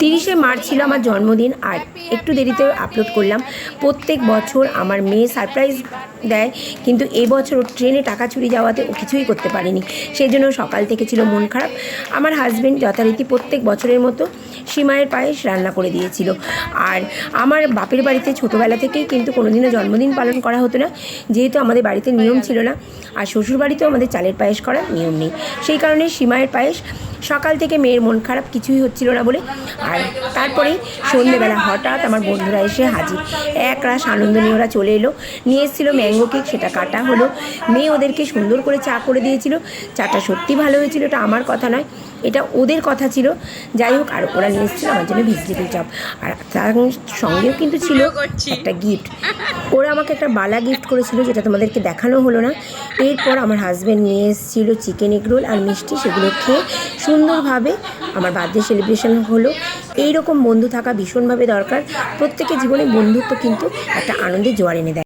30শে March ছিল আমার জন্মদিন, আর একটু দেরিতে আপলোড করলাম। প্রত্যেক বছর আমার মেয়ে সারপ্রাইজ দেয়, কিন্তু এবছর ও ট্রেনে টাকা চুরি যাওয়াতে ও কিছুই করতে পারেনি। সেই জন্য সকাল থেকে ছিল মন খারাপ। আমার হাজব্যান্ড যথারীতি প্রত্যেক বছরের মতো সিমাইয়ের পায়েস রান্না করে দিয়েছিল। আর আমার বাপের বাড়িতে ছোটোবেলা থেকেই কিন্তু কোনোদিনও জন্মদিন পালন করা হতো না, যেহেতু আমাদের বাড়িতে নিয়ম ছিল না। আর শ্বশুর বাড়িতেও আমাদের চালের পায়েস করার নিয়ম নেই, সেই কারণে সিমাইয়ের পায়েস। সকাল থেকে মেয়ের মন খারাপ, কিছুই হচ্ছিল না বলে। আর তারপরেই সন্ধ্যেবেলা হঠাৎ আমার বন্ধুরা এসে হাজির। এক রাশ আনন্দ নিয়ে ওরা চলে এলো, নিয়ে এসেছিলো ম্যাঙ্গো কেক, সেটা কাটা হলো। মেয়ে ওদেরকে সুন্দর করে চা করে দিয়েছিল। চাটা সত্যি ভালো হয়েছিল, এটা আমার কথা নয়, এটা ওদের কথা ছিল। যাই হোক, আর ওরা নিয়ে এসেছিলো আমার জন্য ভেজিটেবল চপ, আর তার সঙ্গেও কিন্তু ছিল একটা গিফট। ওরা আমাকে একটা বালা গিফট করেছিল, যেটা তোমাদেরকে দেখানো হলো না। এরপর আমার হাজব্যান্ড নিয়ে এসেছিলো চিকেন এগ রোল আর মিষ্টি, সেগুলো খেয়ে সুন্দরভাবে আমার বার্থডে সেলিব্রেশন হলো। এইরকম বন্ধু থাকা ভীষণভাবে দরকার। প্রত্যেকের জীবনে বন্ধুত্ব কিন্তু একটা আনন্দের জোয়ার এনে দেয়।